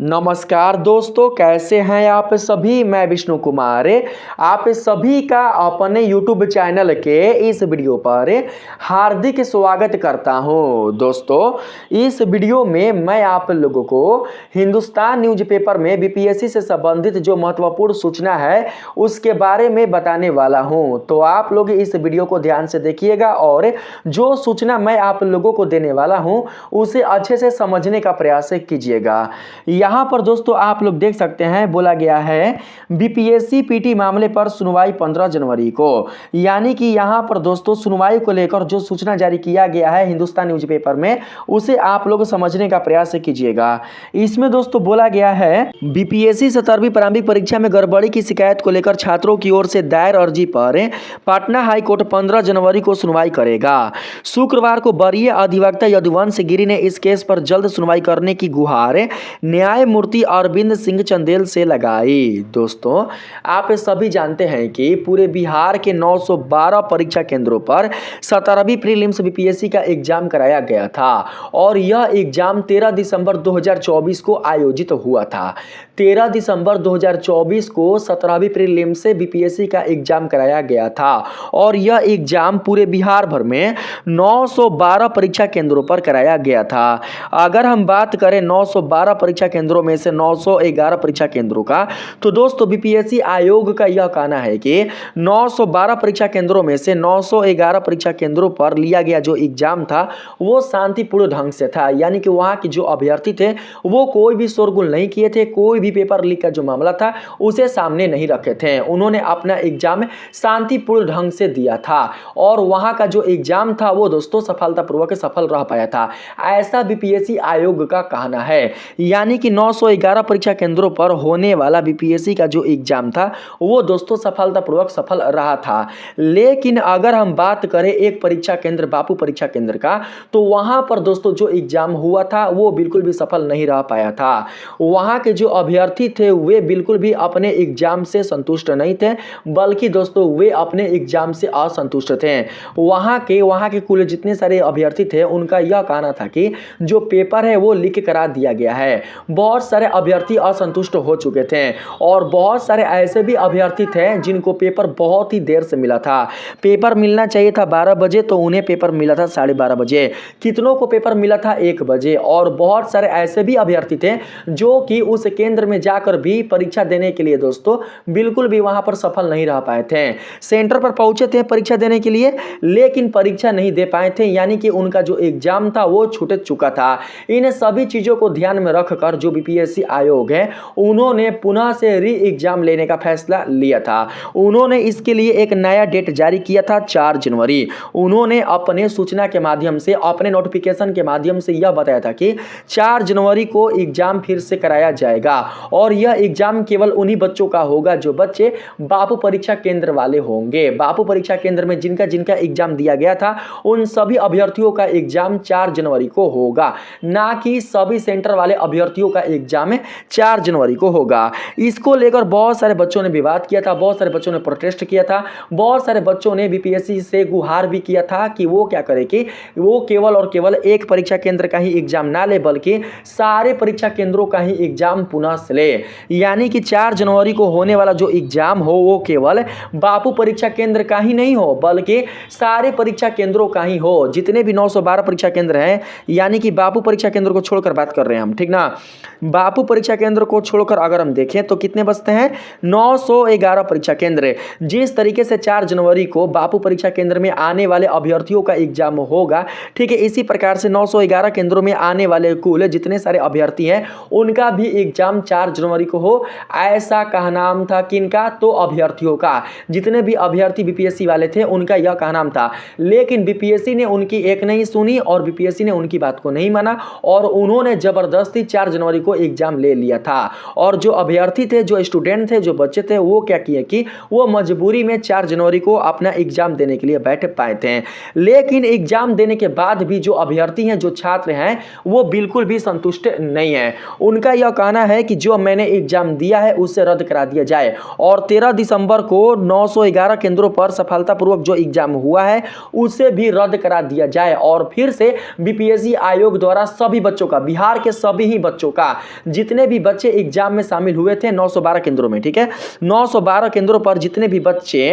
नमस्कार दोस्तों, कैसे हैं आप सभी। मैं विष्णु कुमार आप सभी का अपने YouTube चैनल के इस वीडियो पर हार्दिक स्वागत करता हूं। दोस्तों, इस वीडियो में मैं आप लोगों को हिंदुस्तान न्यूज़पेपर में बीपीएससी से संबंधित जो महत्वपूर्ण सूचना है उसके बारे में बताने वाला हूं। तो आप लोग इस वीडियो को ध्यान से देखिएगा और जो सूचना मैं आप लोगों को देने वाला हूं उसे अच्छे से समझने का प्रयास कीजिएगा। यहां पर दोस्तों आप लोग देख सकते हैं, बोला गया है बीपीएससी पीटी मामले पर सुनवाई 15 जनवरी को, यानी कि यहां पर दोस्तों सुनवाई को लेकर जो सूचना जारी किया गया है हिंदुस्तान न्यूज़पेपर में उसे आप लोग समझने का प्रयास कीजिएगा। इसमें दोस्तों बोला गया है बीपीएससी 17वीं प्रारंभिक परीक्षा में गड़बड़ी की शिकायत को लेकर छात्रों की ओर से दायर अर्जी पर पटना हाईकोर्ट 15 जनवरी को सुनवाई करेगा। शुक्रवार को वरीय अधिवक्ता यदुवंश गिरी ने इस केस पर जल्द सुनवाई करने की गुहार न्यायमूर्ति अरविंद सिंह चंदेल से लगाई। दोस्तों, आप सभी जानते हैं कि पूरे बिहार के 912 परीक्षा केंद्रों पर 17वीं प्रीलिम्स बीपीएससी का एग्जाम कराया गया था और यह एग्जाम 13 दिसंबर 2024 को आयोजित हुआ था। 13 दिसंबर 2024 को 17वीं प्रीलिम्स से बीपीएससी का एग्जाम कराया गया था और यह एग्जाम पूरे बिहार भर में 912 परीक्षा केंद्रों पर कराया गया था। अगर हम बात करें 912 परीक्षा केंद्रों में से 911 परीक्षा केंद्रों का, तो दोस्तों बीपीएससी आयोग का यह कहना है कि 912 परीक्षा केंद्रों में से 911 परीक्षा केंद्रों पर लिया गया जो एग्जाम था वो शांतिपूर्ण ढंग से था, यानी कि वहां के जो अभ्यर्थी थे वो कोई भी शोरगुल नहीं किए थे, कोई भी पेपर लीक का जो मामला था उसे सामने नहीं रखे थे। उन्होंने अपना एग्जाम शांतिपूर्ण ढंग से दिया था और वहां का जो एग्जाम था वो दोस्तों सफलतापूर्वक सफल रह पाया था, ऐसा बीपीएससी आयोग का कहना है। यानी कि 911 परीक्षा केंद्रों पर होने वाला बीपीएससी का जो एग्जाम था वो दोस्तों सफलतापूर्वक सफल रहा था। लेकिन अगर हम बात करें एक परीक्षा केंद्र बापू परीक्षा केंद्र का, तो वहां पर दोस्तों जो एग्जाम हुआ था वो बिल्कुल भी सफल नहीं रह पाया था। वहां के जो अभ्यर्थी थे वे बिल्कुल भी अपने एग्जाम से संतुष्ट नहीं थे, बल्कि दोस्तों वे अपने एग्जाम से असंतुष्ट थे। वहां के कुल जितने सारे अभ्यर्थी थे उनका यह कहना था कि जो पेपर है वो लीक करा दिया गया है। बहुत सारे अभ्यर्थी असंतुष्ट हो चुके थे और बहुत सारे ऐसे भी अभ्यर्थी थे जिनको पेपर बहुत ही देर से मिला था। पेपर मिलना चाहिए था 12 बजे, तो उन्हें पेपर मिला था 12:30 बजे। कितनों को पेपर मिला था 1 बजे। और बहुत सारे ऐसे भी अभ्यर्थी थे जो कि उस केंद्र में जाकर भी परीक्षा देने के लिए दोस्तों बिल्कुल भी वहां पर सफल नहीं रह पाए थे। सेंटर पर पहुंचे थे परीक्षा देने के लिए, लेकिन परीक्षा नहीं दे पाए थे, यानी कि उनका जो एग्जाम था वो छूट चुका था। इन सभी चीजों को ध्यान में रखकर जो बीपीएससी आयोग है उन्होंने पुनः से री एग्जाम लेने का फैसला लिया था। उन्होंने इसके लिए एक नया डेट जारी किया था 4 जनवरी। उन्होंने अपने सूचना के माध्यम से, अपने नोटिफिकेशन के माध्यम से यह बताया था कि 4 जनवरी को एग्जाम फिर से कराया जाएगा और यह एग्जाम केवल उन्हीं बच्चों का होगा जो बच्चे बापू परीक्षा केंद्र वाले होंगे। बापू परीक्षा केंद्र में जिनका जिनका एग्जाम दिया गया था उन सभी अभ्यर्थियों का एग्जाम 4 जनवरी को होगा, ना कि सभी सेंटर वाले अभ्यर्थियों का एग्जाम 4 जनवरी को होगा। इसको लेकर बहुत सारे बच्चों ने विवाद किया था, बहुत सारे बच्चों ने प्रोटेस्ट किया था, बहुत सारे बच्चों ने बीपीएससी से गुहार भी किया था कि वो क्या करे कि वो केवल और केवल एक परीक्षा केंद्र का ही एग्जाम ना ले, बल्कि सारे परीक्षा केंद्रों का ही एग्जाम पुनः से ले। यानी कि 4 जनवरी को होने वाला जो एग्जाम हो वो केवल बापू परीक्षा केंद्र का ही नहीं हो, बल्कि सारे परीक्षा केंद्रों का ही हो। जितने भी 912 परीक्षा केंद्र हैं, यानी कि बापू परीक्षा केंद्र को छोड़कर बात कर रहे हैं हम, ठीक ना। बापू परीक्षा केंद्र को छोड़कर अगर हम देखें तो कितने बचते हैं, 911 परीक्षा केंद्र। जिस तरीके से 4 जनवरी को बापू परीक्षा केंद्र में आने वाले अभ्यर्थियों का एग्जाम होगा, ठीक है, इसी प्रकार से 911 केंद्रों में आने वाले कुल जितने सारे अभ्यर्थी हैं उनका भी एग्जाम 4 जनवरी को हो, ऐसा कहनाम था। किनका? तो अभ्यर्थियों का। जितने भी अभ्यर्थी बीपीएससी वाले थे उनका यह कहनाम था, लेकिन बीपीएससी ने उनकी एक नहीं सुनी और बीपीएससी ने उनकी बात को नहीं माना और उन्होंने जबरदस्ती 4 जनवरी को एग्जाम ले लिया था। और जो अभ्यर्थी थे, जो स्टूडेंट थे, जो बच्चे थे, वो क्या किए कि वो मजबूरी में 4 जनवरी को अपना एग्जाम देने के लिए बैठ पाए थे। लेकिन एग्जाम देने के बाद भी जो अभ्यर्थी हैं, जो छात्र हैं, वो बिल्कुल भी संतुष्ट नहीं है। उनका यह कहना है कि जो मैंने एग्जाम दिया है उसे रद्द करा दिया जाए और 13 दिसंबर को 911 केंद्रों पर सफलतापूर्वक जो एग्जाम हुआ है उसे भी रद्द करा दिया जाए और फिर से बीपीएससी आयोग द्वारा सभी बच्चों का, बिहार के सभी ही बच्चों का जितने भी बच्चे एग्जाम में शामिल हुए थे 912 केंद्रों में, ठीक है, 912 केंद्रों पर जितने भी बच्चे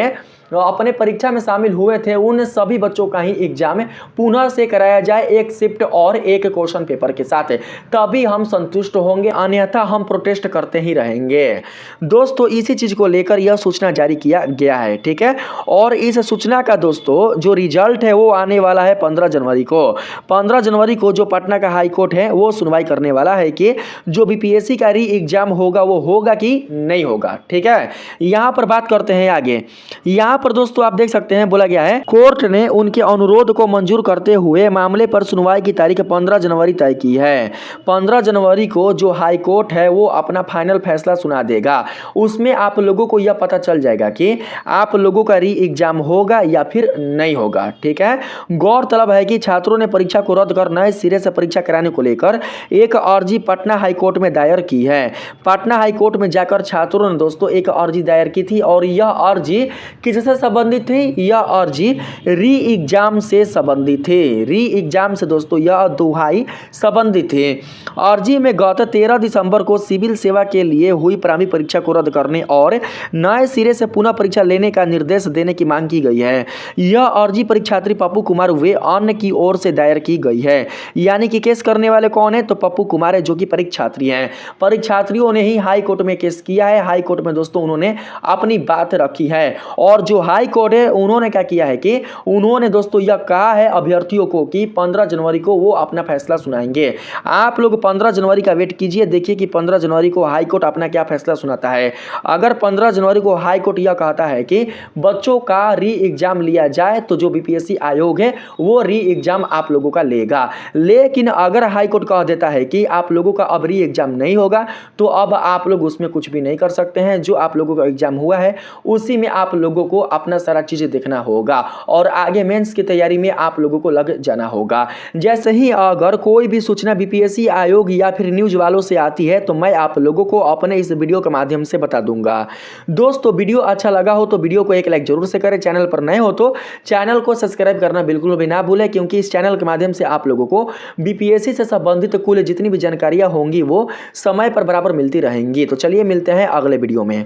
अपने परीक्षा में शामिल हुए थे उन सभी बच्चों का ही एग्जाम पुनः से कराया जाए, एक शिफ्ट और एक क्वेश्चन पेपर के साथ, तभी हम संतुष्ट होंगे, अन्यथा हम प्रोटेस्ट करते ही रहेंगे। दोस्तों इसी चीज को लेकर यह सूचना जारी किया गया है, ठीक है, और इस सूचना का दोस्तों जो रिजल्ट है वो आने वाला है 15 जनवरी को। 15 जनवरी को जो पटना का हाई कोर्ट है वो सुनवाई करने वाला है कि जो बीपीएससी का री एग्जाम होगा वो होगा कि नहीं होगा, ठीक है। यहां पर बात करते हैं आगे। यहां पर दोस्तों आप देख सकते हैं बोला गया है कोर्ट ने उनके अनुरोध को मंजूर करते हुए मामले पर सुनवाई की तारीख 15 जनवरी तय की है। 15 जनवरी को जो हाई कोर्ट है वो अपना फाइनल फैसला सुना देगा। उसमें आप लोगों को यह पता चल जाएगा कि आप लोगों का री एग्जाम होगा या फिर नहीं होगा, ठीक है। गौरतलब है कि छात्रों ने परीक्षा को रद्द कर नए सिरे से परीक्षा कराने को लेकर एक अर्जी पटना हाई कोर्ट में दायर की है। पटना हाई कोर्ट में जाकर छात्रों ने दोस्तों एक अर्जी दायर की थी और यह अर्जी किससे संबंधित थी? यह अर्जी री एग्जाम से संबंधित थी। री एग्जाम से दोस्तों यह दुहाई संबंधित थी। अर्जी में गत 13 दिसंबर को सिविल सेवा के लिए हुई प्रारंभिक परीक्षा को रद्द करने और नए सिरे से पुनः परीक्षा लेने का निर्देश देने की मांग की गई है। यह अर्जी परीक्षार्थी पप्पू कुमार वे अन्य की ओर से दायर की गई है। यानी कि केस करने वाले कौन है? तो पप्पू कुमार है, जो कि परीक्षार्थी हैं। परीक्षार्थियों ने ही हाई कोर्ट में केस किया है। हाई कोर्ट में दोस्तों उन्होंने अपनी बात रखी है और जो हाई कोर्ट है उन्होंने क्या किया है कि उन्होंने दोस्तों यह कहा है अभ्यर्थियों को कि 15 जनवरी को वो अपना फैसला सुनाएंगे। आप लोग 15 जनवरी का वेट कीजिए, देखिए कि 15 जनवरी को हाई कोर्ट अपना क्या फैसला सुनाता है। अगर 15 जनवरी को हाई कोर्ट यह कहता है कि बच्चों का री एग्जाम लिया जाए तो जो बीपीएससी आयोग है वो री एग्जाम आप लोगों का लेगा। लेकिन अगर हाई कोर्ट कह देता है कि आप लोगों का अब री एग्जाम नहीं होगा तो अब आप लोग उसमें कुछ भी नहीं कर सकते हैं। जो आप लोगों का एग्जाम हुआ है उसी में आप लोगों को अपना सारा चीजें देखना होगा और आगे मेंस की तैयारी में आप लोगों को लग जाना होगा। जैसे ही अगर कोई भी सूचना बीपीएससी आयोग या फिर न्यूज वालों से आती है तो मैं आप लोगों को अपने इस वीडियो के माध्यम से बता दूंगा। दोस्तों वीडियो अच्छा लगा हो तो वीडियो को एक लाइक जरूर से करें। चैनल पर नए हो तो चैनल को सब्सक्राइब करना बिल्कुल भी ना भूलें, क्योंकि इस चैनल के माध्यम से आप लोगों को बीपीएससी से संबंधित कुल जितनी भी जानकारियां होंगी वो समय पर बराबर मिलती रहेंगी। तो चलिए मिलते हैं अगले वीडियो में।